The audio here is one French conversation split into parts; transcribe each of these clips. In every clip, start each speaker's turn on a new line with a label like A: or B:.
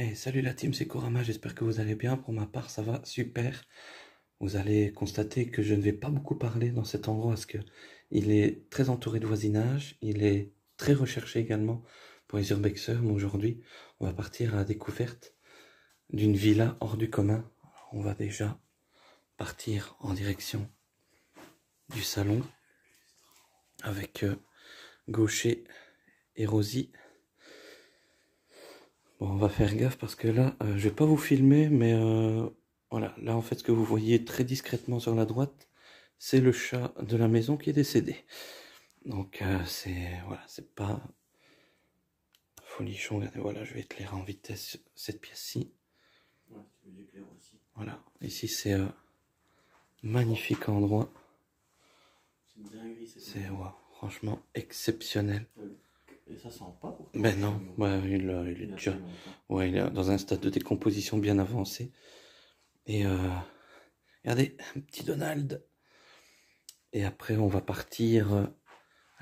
A: Hey, salut la team, c'est Kurama, j'espère que vous allez bien. Pour ma part, ça va super. Vous allez constater que je ne vais pas beaucoup parler dans cet endroit parce que il est très entouré de voisinage, il est très recherché également pour les urbexeurs. Mais aujourd'hui, on va partir à la découverte d'une villa hors du commun. On va déjà partir en direction du salon avec Gaucher et Rosie. Bon, on va faire gaffe parce que là, je vais pas vous filmer, mais voilà, là en fait ce que vous voyez très discrètement sur la droite, c'est le chat de la maison qui est décédé. Donc voilà, c'est pas folichon. Regardez, voilà, je vais éclairer en vitesse cette pièce-ci.
B: Ouais, tu veux éclairer aussi.
A: Voilà, ici c'est magnifique endroit.
B: C'est une dinguerie,
A: c'est franchement exceptionnel.
B: Et ça sent pas pour toi.
A: Ben non, ouais, il est déjà, ouais, il est dans un stade de décomposition bien avancé. Et regardez, un petit Donald. Et après, on va partir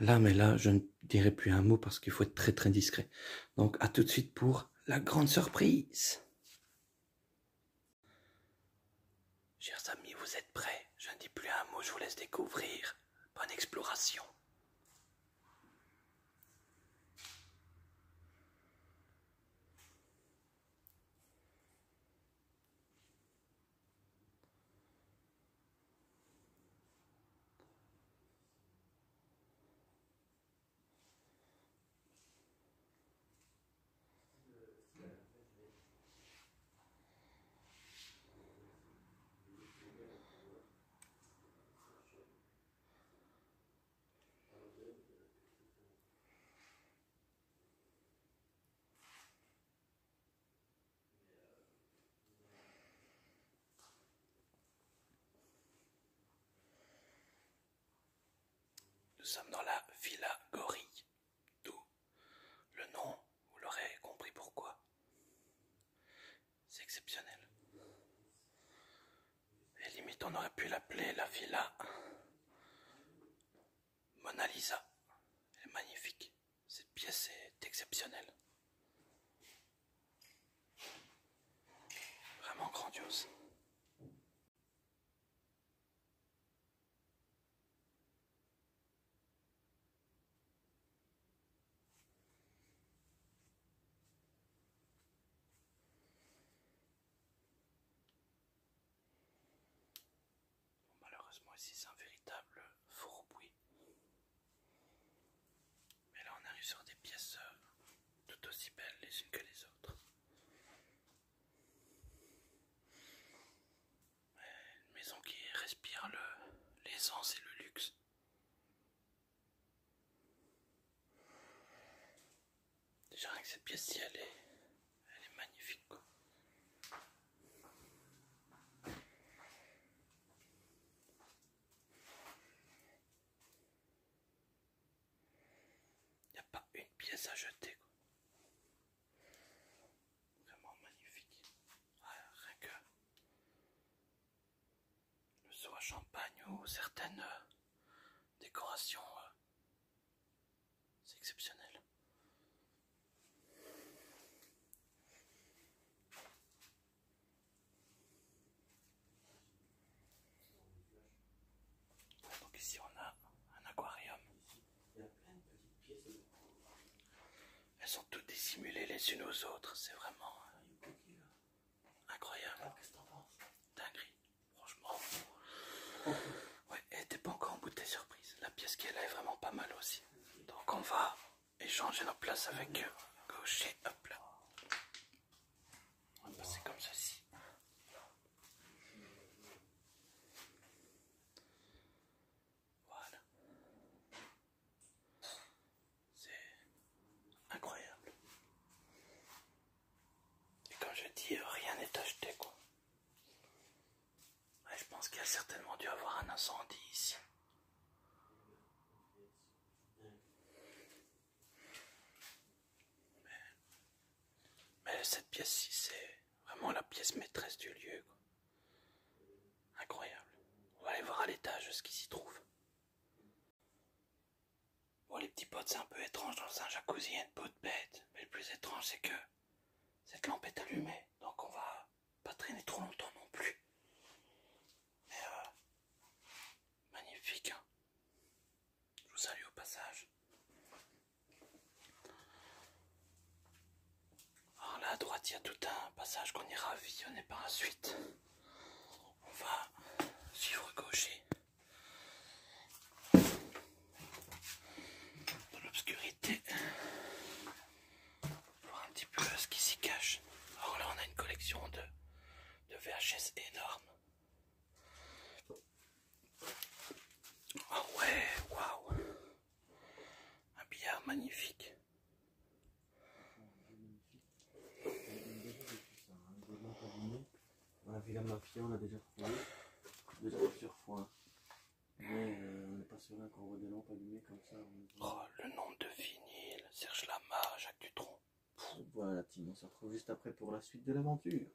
A: là, mais là, je ne dirai plus un mot parce qu'il faut être très très discret. Donc, à tout de suite pour la grande surprise. Chers amis, vous êtes prêts? Je ne dis plus un mot, je vous laisse découvrir. Bonne exploration. Nous sommes dans la Villa Gorille, d'où le nom, vous l'aurez compris pourquoi. C'est exceptionnel. Et limite, on aurait pu l'appeler la Villa Mona Lisa. Elle est magnifique. Cette pièce est exceptionnelle. Vraiment grandiose. Malheureusement ici c'est un véritable four au bouillie. Mais là on arrive sur des pièces tout aussi belles les unes que les autres. Une maison qui respire l'aisance et le luxe. Déjà rien que cette pièce-ci elle est magnifique quoi. Il n'y a pas une pièce à jeter quoi. Vraiment magnifique. Ouais, rien que le seau à champagne ou certaines décorations, c'est exceptionnel. Donc ici on a un aquarium.
B: Il y a plein de petites pièces.
A: Elles sont toutes dissimulées les unes aux autres, c'est vraiment incroyable.
B: Qu'est-ce que t'en penses?
A: Dinguerie, franchement. Ouais, et t'es pas encore en bout de tes surprises. La pièce qui est là est vraiment pas mal aussi. Donc on va échanger nos places avec Gaucher. Hop là. On va passer comme ceci. Voilà. C'est incroyable. Et comme je dis, rien n'est acheté quoi. Ouais, je pense qu'il y a certainement dû avoir un incendie ici. Mais cette pièce-ci, c'est vraiment la pièce maîtresse du lieu quoi. Incroyable. On va aller voir à l'étage ce qui s'y trouve. Bon, les petits potes, c'est un peu étrange dans un jacuzzi, il y a une peau de bête. Mais le plus étrange, c'est que Cette lampe est allumée, donc on va pas traîner trop longtemps non plus. Mais magnifique, hein. Je vous salue au passage. Alors là à droite il y a tout un passage qu'on ira visionner par la suite. On va suivre gaucher. Dans l'obscurité. Voir un petit peu ce qui s'y cache. Alors là on a une collection de VHS énorme. Ah ouais, waouh. Un billard magnifique.
B: La Villa Mafia, on a déjà trouvé, déjà plusieurs fois. Mais on n'est pas serein quand on voit des lampes allumées comme ça.
A: Oh, le nombre de vinyles, Serge Lama, Jacques Dutronc.
B: Voilà, Tim, on se retrouve juste après pour la suite de l'aventure.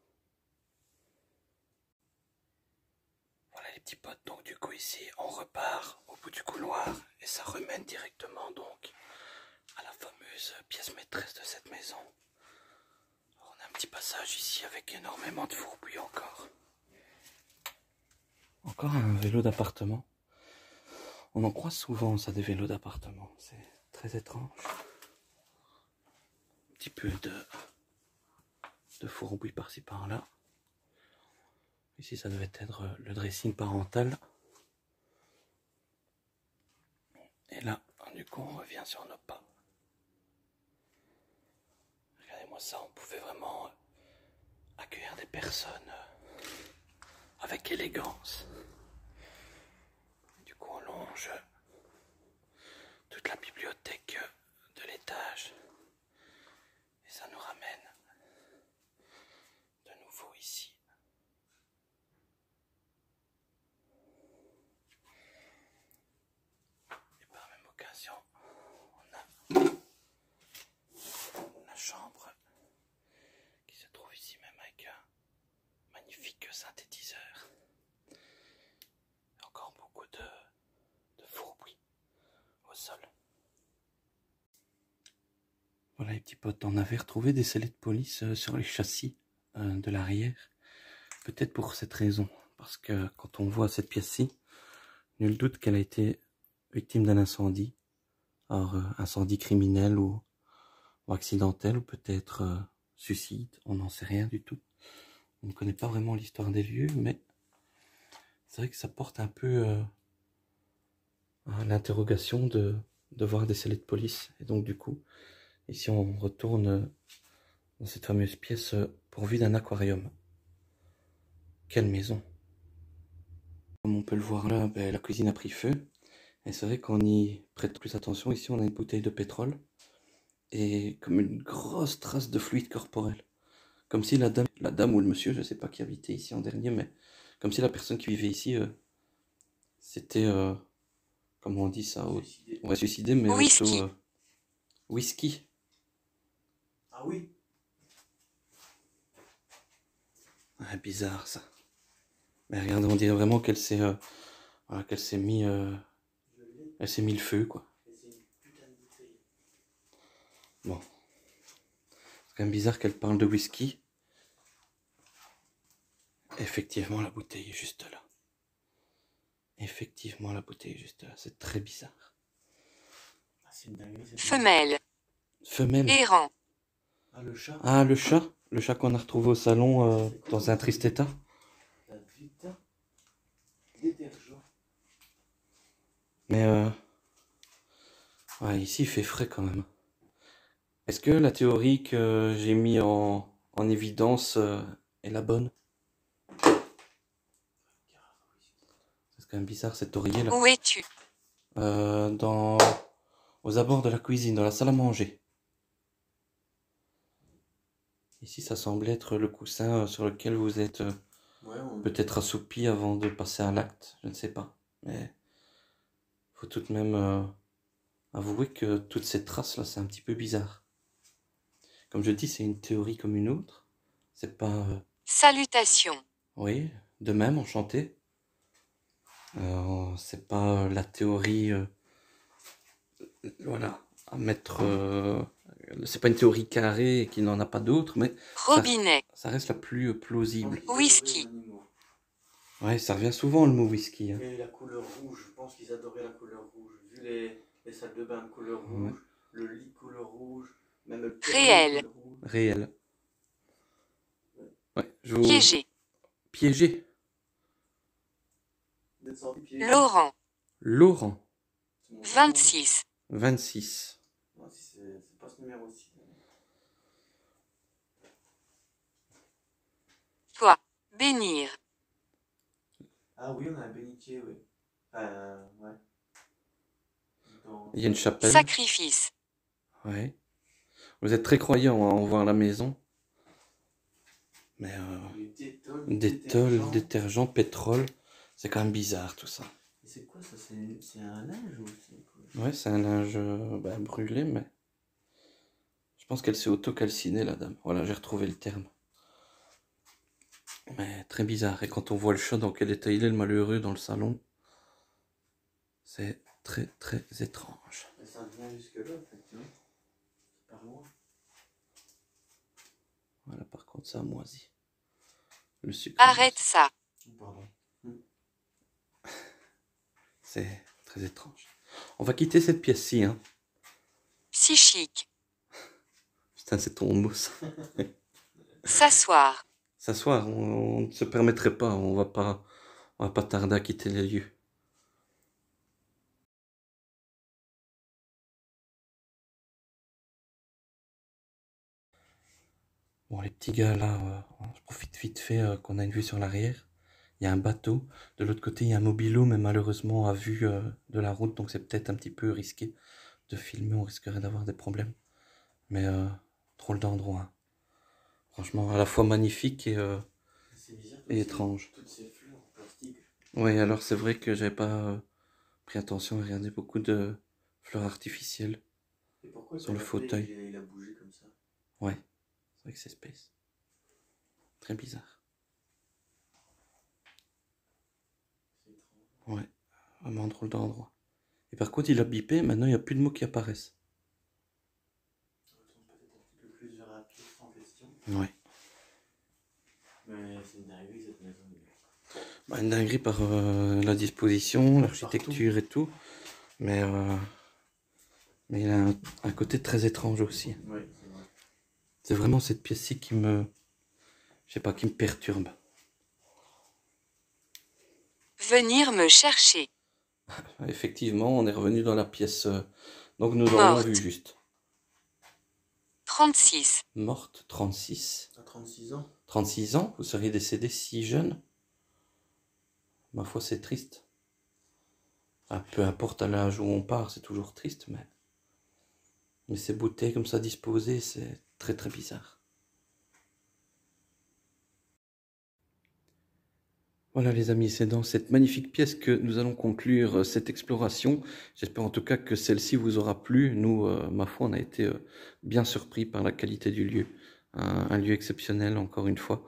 A: Voilà les petits potes, donc du coup ici on repart au bout du couloir et ça remène directement donc à la fameuse pièce maîtresse de cette maison. Alors, on a un petit passage ici avec énormément de fourbus encore. Encore un vélo d'appartement. On en croise souvent ça des vélos d'appartement, c'est très étrange. Un petit peu de fourbus par-ci par-là. Ici ça devait être le dressing parental. Et là, du coup, on revient sur nos pas. Regardez-moi ça, on pouvait vraiment accueillir des personnes avec élégance. Du coup, on longe toute la bibliothèque de l'étage. Et ça nous ramène de nouveau ici. Et par même occasion, on a la chambre qui se trouve ici même avec un magnifique synthétiseur. Et encore beaucoup de fourbis au sol. Voilà les petits potes, on avait retrouvé des scellés de police sur les châssis de l'arrière. Peut-être pour cette raison, parce que quand on voit cette pièce-ci, nul doute qu'elle a été victime d'un incendie. Alors incendie criminel ou accidentel, ou peut-être suicide, on n'en sait rien du tout. On ne connaît pas vraiment l'histoire des lieux, mais c'est vrai que ça porte un peu à l'interrogation de voir des scellés de police. Et donc du coup, ici on retourne dans cette fameuse pièce pourvue d'un aquarium. Quelle maison! Comme on peut le voir là, la cuisine a pris feu. Et c'est vrai qu'on y prête plus attention. Ici on a une bouteille de pétrole. Et comme une grosse trace de fluide corporel. Comme si la dame ou le monsieur, je ne sais pas qui habitait ici en dernier, mais comme si la personne qui vivait ici, c'était, comment on dit ça, on va suicider, mais
C: whisky.
A: Whisky.
B: Ah oui.
A: Ah, bizarre ça. Mais regardez, on dirait vraiment qu'elle s'est voilà, qu'elle s'est mis elle s'est mis le feu quoi.
B: C'est une putain de bouteille.
A: Bon. C'est quand même bizarre qu'elle parle de whisky. Effectivement, la bouteille est juste là. Effectivement, la bouteille est juste là. C'est très bizarre.
B: Ah, c'est une dinguerie, cette
C: Femelle.
A: Femelle.
C: Errant.
B: Ah, le chat.
A: Ah, le chat. Le chat qu'on a retrouvé au salon dans un triste état.
B: La putain. Détergent.
A: Mais ouais, ici il fait frais quand même. Est-ce que la théorie que j'ai mis en évidence est la bonne? C'est quand même bizarre cet oreiller là.
C: Où es-tu?
A: Aux abords de la cuisine, dans la salle à manger. Ici ça semble être le coussin sur lequel vous êtes peut-être assoupi avant de passer à l'acte, je ne sais pas. Mais faut tout de même avouer que toutes ces traces là c'est un petit peu bizarre. Comme je dis, c'est une théorie comme une autre. C'est pas...
C: Salutations.
A: Oui, de même, enchanté. C'est pas la théorie... voilà, à mettre c'est pas une théorie carrée et qu'il n'en a pas d'autres, mais
C: Robinet.
A: ça reste la plus plausible.
C: Whisky.
A: Ouais, ça revient souvent le mot whisky. Hein.
B: Et la couleur rouge, je pense qu'ils adoraient la couleur rouge. Vu les salles de bain de couleur rouge, le lit couleur rouge, même le
C: Réel.
B: rouge.
A: Réel. Ouais, je vous...
C: Piégé.
A: Piégé.
C: Laurent.
A: Laurent.
C: 26.
A: 26.
B: Non, si c'est pas ce numéro-ci.
C: Toi. Bénir.
B: Ah oui, on a un bénitier, oui. Ouais.
A: Il y a une chapelle.
C: Sacrifice.
A: Ouais. Vous êtes très croyants à en voir la maison. Mais Détol, détergent, pétrole, c'est quand même bizarre tout ça.
B: Et c'est quoi ça? C'est un linge ou c'est quoi?
A: Ouais, c'est un linge brûlé, mais je pense qu'elle s'est auto-calcinée, la dame. Voilà, j'ai retrouvé le terme. Mais très bizarre. Et quand on voit le chat dans quel état il est, le malheureux, dans le salon, c'est très très étrange.
B: Et ça vient jusque-là, effectivement. C'est par loin.
A: Voilà, par contre, ça a moisi. Le sucre.
C: Arrête ça.
B: Pardon.
A: C'est très étrange. On va quitter cette pièce-ci, hein.
C: Psychique.
A: Putain, c'est ton mousse.
C: S'asseoir.
A: S'asseoir, on ne se permettrait pas, on va pas tarder à quitter les lieux. Bon, les petits gars, là, je profite vite fait qu'on a une vue sur l'arrière. Il y a un bateau. De l'autre côté, il y a un mobilo, mais malheureusement, à vue de la route, donc c'est peut-être un petit peu risqué de filmer. On risquerait d'avoir des problèmes. Mais drôle d'endroit. Hein. Franchement, à la fois magnifique et
B: bizarre,
A: étrange.
B: Toutes ces fleurs en plastique.
A: Oui, alors c'est vrai que j'avais pas pris attention à regarder beaucoup de fleurs artificielles.
B: Et pourquoi
A: sur le fauteuil.
B: Il a bougé comme ça?
A: Ouais, c'est vrai que c'est space. Très bizarre.
B: C'est étrange.
A: Ouais, vraiment drôle d'endroit. Et par contre, il a bipé, maintenant il n'y a plus de mots qui apparaissent.
B: On retourne peut-être un petit peu plus vers la pièce en question.
A: Ouais.
B: Mais c'est une dinguerie cette maison.
A: Bah, une dinguerie par la disposition, l'architecture et tout. Mais il a un côté très étrange aussi.
B: Oui, c'est vrai.
A: C'est vraiment cette pièce-ci qui me... Je sais pas, qui me perturbe.
C: Venir me chercher.
A: Effectivement, on est revenu dans la pièce. Donc nous aurions vu juste.
C: 36.
A: Morte, 36.
B: À 36 ans.
A: 36 ans, vous seriez décédé si jeune. Ma foi, c'est triste. Enfin, peu importe à l'âge où on part, c'est toujours triste, mais ces bouteilles comme ça disposées, c'est très très bizarre. Voilà les amis, c'est dans cette magnifique pièce que nous allons conclure cette exploration. J'espère en tout cas que celle-ci vous aura plu. Nous, ma foi, on a été bien surpris par la qualité du lieu. Un lieu exceptionnel, encore une fois.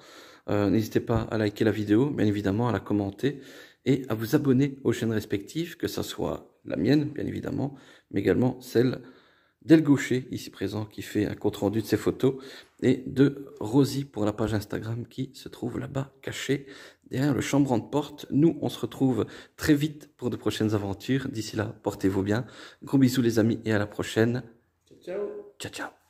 A: N'hésitez pas à liker la vidéo, bien évidemment, à la commenter et à vous abonner aux chaînes respectives, que ce soit la mienne, bien évidemment, mais également celle d'El Gaucher, ici présent, qui fait un compte-rendu de ses photos, et de Rosie pour la page Instagram qui se trouve là-bas, cachée derrière le chambranle de porte. Nous, on se retrouve très vite pour de prochaines aventures. D'ici là, portez-vous bien. Gros bisous les amis et à la prochaine.
B: Ciao, ciao.
A: Ciao, ciao.